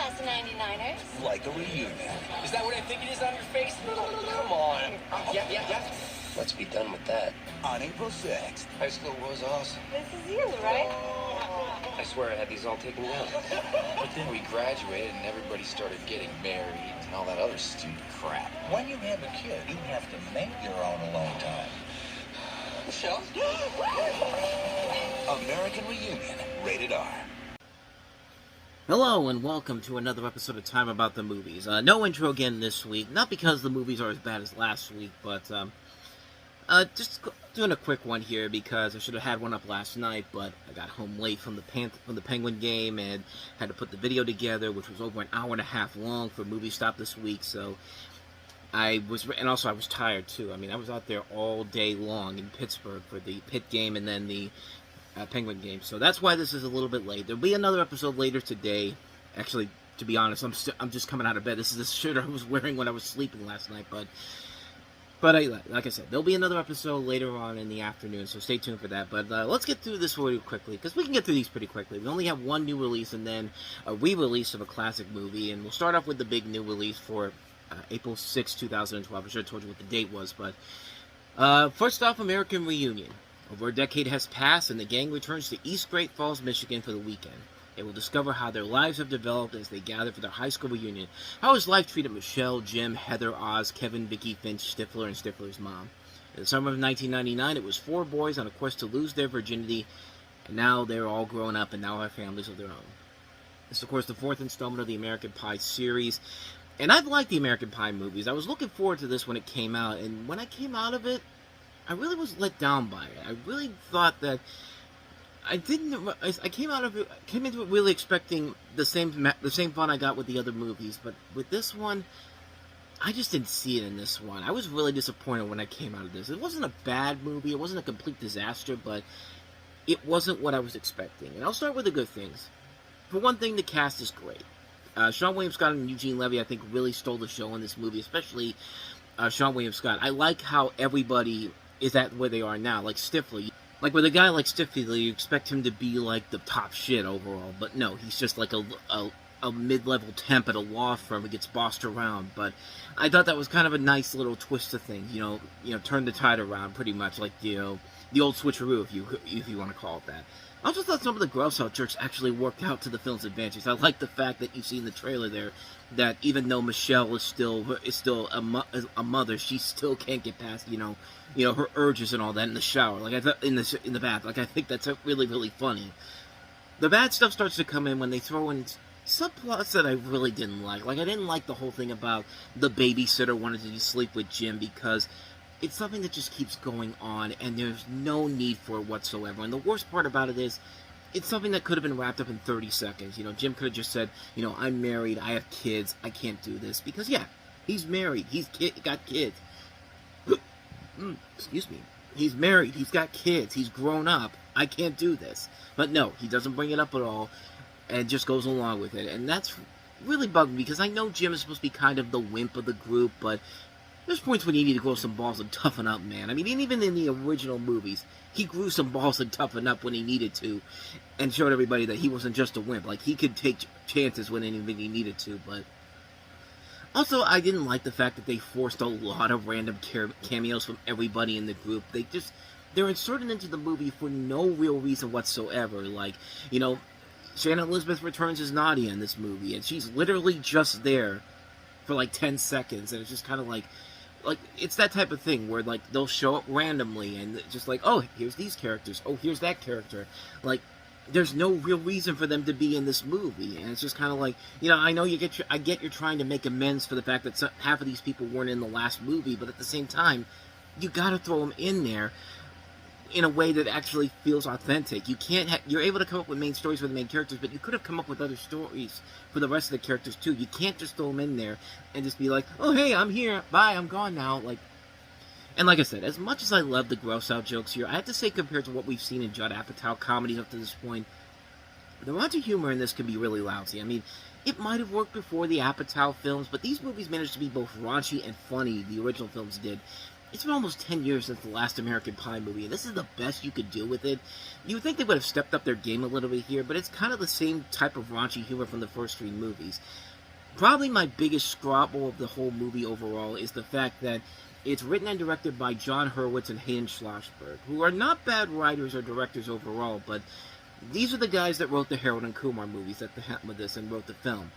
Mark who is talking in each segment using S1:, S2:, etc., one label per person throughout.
S1: class of 99ers.
S2: Like a reunion.
S3: Is that what I think it is on your face? Come on. Yeah.
S2: Let's be done with that. On April 6th.
S3: High school was awesome.
S1: This is you, right?
S3: I swear I had these all taken down. But then we graduated and everybody started getting married and all that other stupid crap.
S2: When you have a kid, you have to make your own alone time.
S3: Michelle?
S2: American Reunion. Rated R.
S4: Hello and welcome to another episode of Time About the Movies. No intro again this week, not because the movies are as bad as last week, but just doing a quick one here because I should have had one up last night, but I got home late from the Penguin game and had to put the video together, which was over an hour and a half long for Movie Stop this week. So I was tired too. I mean, I was out there all day long in Pittsburgh for the Pitt game and then the Penguin game, so that's why this is a little bit late. There'll be another episode later today. Actually, to be honest, I'm just coming out of bed. This is the shirt I was wearing when I was sleeping last night, but like I said, there'll be another episode later on in the afternoon, so stay tuned for that. But let's get through this really quickly, because we can get through these pretty quickly. We only have one new release and then a re-release of a classic movie, and we'll start off with the big new release for April 6, 2012. I should have told you what the date was, but first off, American Reunion. Over a decade has passed, and the gang returns to East Great Falls, Michigan for the weekend. They will discover how their lives have developed as they gather for their high school reunion. How has life treated Michelle, Jim, Heather, Oz, Kevin, Vicky, Finch, Stifler, and Stifler's mom? In the summer of 1999, it was 4 boys on a quest to lose their virginity, and now they're all grown up and now have families of their own. This is, of course, the 4th installment of the American Pie series, and I've liked the American Pie movies. I was looking forward to this when it came out, and when I came out of it, I really was let down by it. I really thought that I came into it really expecting the same fun I got with the other movies, but with this one, I just didn't see it in this one. I was really disappointed when I came out of this. It wasn't a bad movie, it wasn't a complete disaster, but it wasn't what I was expecting. And I'll start with the good things. For one thing, the cast is great. Sean William Scott and Eugene Levy, I think, really stole the show in this movie, especially Sean William Scott. I like how everybody is at where they are now, like Stifler. Like, with a guy like Stifler, you expect him to be, like, the top shit overall, but no, he's just like a mid-level temp at a law firm who gets bossed around. But I thought that was kind of a nice little twist of things, you know, turn the tide around, pretty much, like, you know, the old switcheroo, if you want to call it that. I also thought some of the gross-out jokes actually worked out to the film's advantage. I like the fact that you see in the trailer there that even though Michelle is still a mother, she still can't get past, you know, her urges and all that in the shower, like I thought in the bath. Like, I think that's really, really funny. The bad stuff starts to come in when they throw in subplots that I really didn't like. Like, I didn't like the whole thing about the babysitter wanted to sleep with Jim because it's something that just keeps going on, and there's no need for it whatsoever. And the worst part about it is, it's something that could have been wrapped up in 30 seconds. You know, Jim could have just said, you know, I'm married, I have kids, I can't do this. Because, yeah, he's married, he's got kids. Excuse me. He's married, he's got kids, he's grown up, I can't do this. But no, he doesn't bring it up at all, and just goes along with it. And that's really bugged me, because I know Jim is supposed to be kind of the wimp of the group, but there's points when you need to grow some balls and toughen up, man. I mean, even in the original movies, he grew some balls and toughened up when he needed to, and showed everybody that he wasn't just a wimp. Like, he could take chances when he needed to, but also, I didn't like the fact that they forced a lot of random cameos from everybody in the group. They're inserted into the movie for no real reason whatsoever. Like, you know, Shannon Elizabeth returns as Nadia in this movie, and she's literally just there for like 10 seconds, and it's just kind of like, it's that type of thing where, like, they'll show up randomly, and just like, oh, here's these characters, oh, here's that character. Like, there's no real reason for them to be in this movie, and it's just kind of like, you know, I know I get you're trying to make amends for the fact that half of these people weren't in the last movie, but at the same time, you gotta throw them in there in a way that actually feels authentic. You can't you're able to come up with main stories for the main characters, but you could have come up with other stories for the rest of the characters too. You can't just throw them in there and just be like, oh, hey, I'm here, bye, I'm gone now. Like, and like I said, as much as I love the gross-out jokes here, I have to say, compared to what we've seen in Judd Apatow comedies up to this point, the amount of humor in this can be really lousy. I mean, it might have worked before the Apatow films, but these movies managed to be both raunchy and funny, the original films did. it's been almost 10 years since the last American Pie movie, and this is the best you could do with it. You would think they would have stepped up their game a little bit here, but it's kind of the same type of raunchy humor from the first three movies. Probably my biggest squabble of the whole movie overall is the fact that it's written and directed by John Hurwitz and Hayden Schlossberg, who are not bad writers or directors overall, but these are the guys that wrote the Harold and Kumar movies at the helm of this and wrote the film.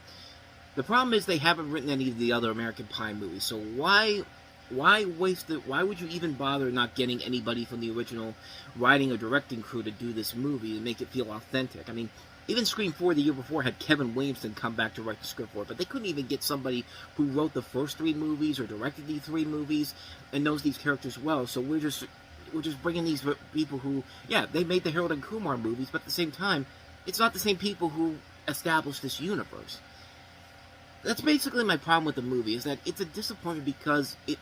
S4: The problem is they haven't written any of the other American Pie movies, so why waste it? Why would you even bother not getting anybody from the original writing or directing crew to do this movie and make it feel authentic? I mean, even Scream 4 the year before had Kevin Williamson come back to write the script for it, but they couldn't even get somebody who wrote the first three movies or directed the three movies and knows these characters well. So we're just bringing these people who, yeah, they made the Harold and Kumar movies, but at the same time, it's not the same people who established this universe. That's basically my problem with the movie, is that it's a disappointment because it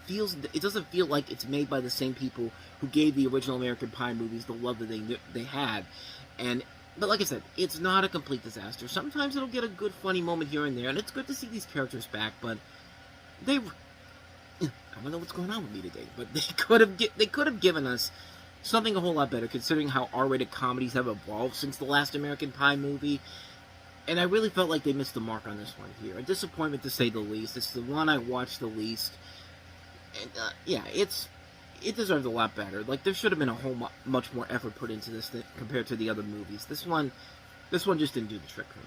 S4: doesn't feel like it's made by the same people who gave the original American Pie movies the love that they had. But like I said, it's not a complete disaster. Sometimes it'll get a good funny moment here and there, and it's good to see these characters back, but I don't know what's going on with me today, but they could have given us something a whole lot better, considering how R-rated comedies have evolved since the last American Pie movie. And I really felt like they missed the mark on this one here. A disappointment to say the least. It's the one I watched the least. And, yeah, it deserves a lot better. Like, there should have been a much more effort put into this compared to the other movies. This one just didn't do the trick for me,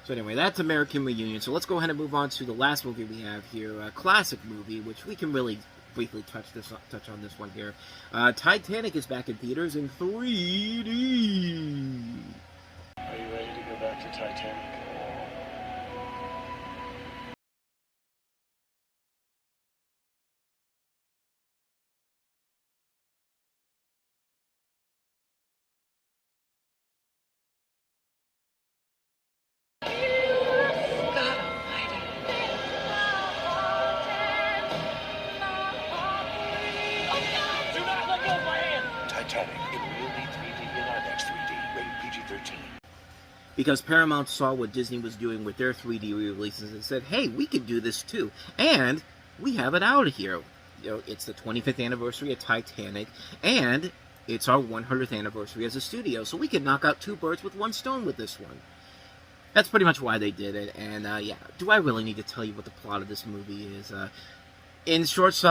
S4: So anyway, that's American Reunion. So let's go ahead and move on to the last movie we have here. A classic movie, which we can really briefly touch on this one here. Titanic is back in theaters in 3D.
S5: Are you ready to go back to Titanic?
S2: Titanic. It will be 3D in IMAX 3D, rated PG-13.
S4: Because Paramount saw what Disney was doing with their 3D releases and said, hey, we could do this too. And we have it out here. You know, it's the 25th anniversary of Titanic, and it's our 100th anniversary as a studio, so we can knock out two birds with one stone with this one. That's pretty much why they did it, and yeah, do I really need to tell you what the plot of this movie is? In short,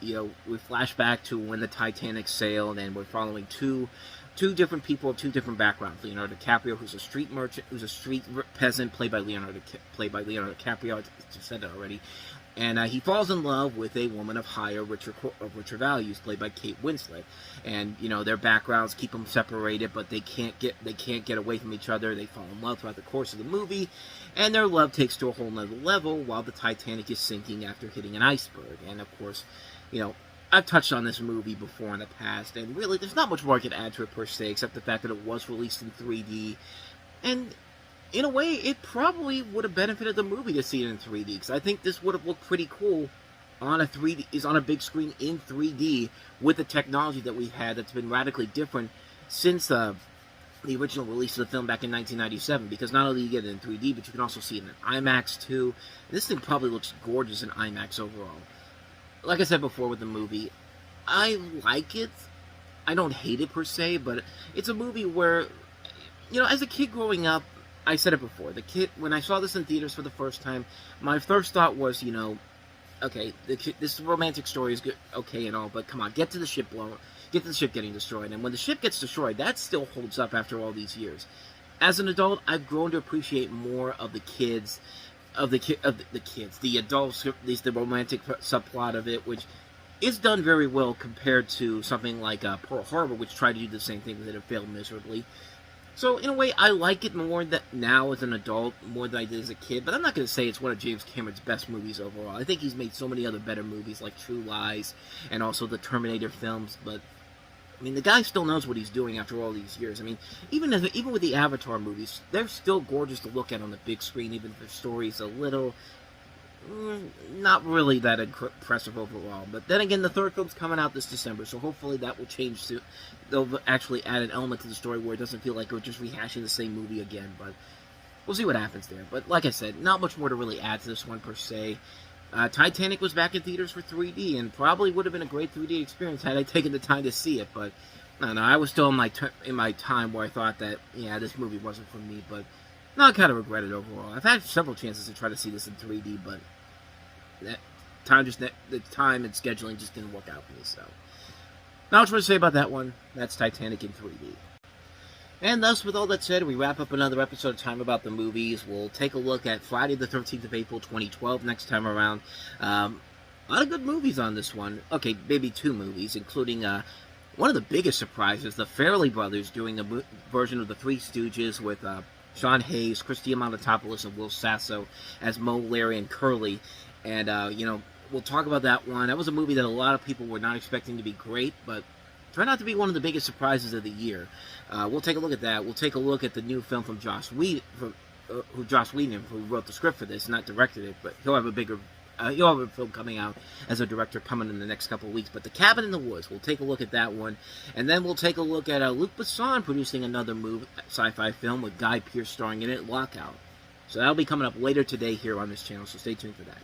S4: you know, we flash back to when the Titanic sailed, and we're following two different people of two different backgrounds. Leonardo DiCaprio, who's a street merchant, who's a street peasant, played by Leonardo DiCaprio. I just said that already. And he falls in love with a woman of richer values, played by Kate Winslet. And you know, their backgrounds keep them separated, but they can't get away from each other. They fall in love throughout the course of the movie, and their love takes to a whole nother level while the Titanic is sinking after hitting an iceberg. And of course, you know, I've touched on this movie before in the past, and really, there's not much more I could add to it per se, except the fact that it was released in 3D, and in a way, it probably would have benefited the movie to see it in 3D, because I think this would have looked pretty cool on a big screen in 3D with the technology that we've had that's been radically different since the original release of the film back in 1997, because not only do you get it in 3D, but you can also see it in IMAX too. And this thing probably looks gorgeous in IMAX overall. Like I said before with the movie, I like it. I don't hate it per se, but it's a movie where, you know, as a kid growing up, I said it before, when I saw this in theaters for the first time, my first thought was, you know, okay, this romantic story is good, okay and all, but come on, get to the ship getting destroyed. And when the ship gets destroyed, that still holds up after all these years. As an adult, I've grown to appreciate more of the adults, at least the romantic subplot of it, which is done very well compared to something like Pearl Harbor, which tried to do the same thing, but it failed miserably. So, in a way, I like it more now as an adult, more than I did as a kid, but I'm not going to say it's one of James Cameron's best movies overall. I think he's made so many other better movies, like True Lies, and also the Terminator films, but, I mean, the guy still knows what he's doing after all these years. I mean, even with the Avatar movies, they're still gorgeous to look at on the big screen, even if the story's a little, not really that impressive overall. But then again, the third film's coming out this December, so hopefully that will change to, they'll actually add an element to the story where it doesn't feel like we're just rehashing the same movie again, but we'll see what happens there. But like I said, not much more to really add to this one per se. Titanic was back in theaters for 3D, and probably would have been a great 3D experience had I taken the time to see it, but I don't know, I was still in my time where I thought that, yeah, this movie wasn't for me, but no, I kind of regret it overall. I've had several chances to try to see this in 3D, but the time and scheduling just didn't work out for me, so. Not much more to say about that one. That's Titanic in 3D. And thus, with all that said, we wrap up another episode of Time About the Movies. We'll take a look at Friday the 13th of April, 2012, next time around. A lot of good movies on this one. Okay, maybe 2 movies, including one of the biggest surprises, the Farrelly brothers doing the version of The Three Stooges with Sean Hayes, Christy Amanatopoulos, and Will Sasso as Moe, Larry, and Curly. And, we'll talk about that one. That was a movie that a lot of people were not expecting to be great, but turned out to be one of the biggest surprises of the year. We'll take a look at that. We'll take a look at the new film from Joss Whedon, who wrote the script for this, not directed it, but he'll have a film coming out as a director coming in the next couple of weeks. But The Cabin in the Woods, we'll take a look at that one. And then we'll take a look at Luc Besson producing another sci-fi film with Guy Pearce starring in it, Lockout. So that'll be coming up later today here on this channel, so stay tuned for that.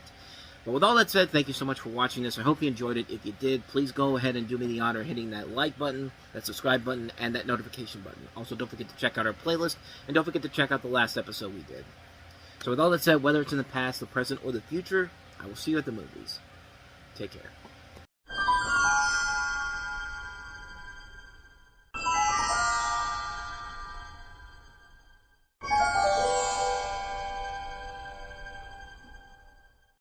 S4: But with all that said, thank you so much for watching this. I hope you enjoyed it. If you did, please go ahead and do me the honor of hitting that like button, that subscribe button, and that notification button. Also, don't forget to check out our playlist, and don't forget to check out the last episode we did. So with all that said, whether it's in the past, the present, or the future, I will see you at the movies. Take care.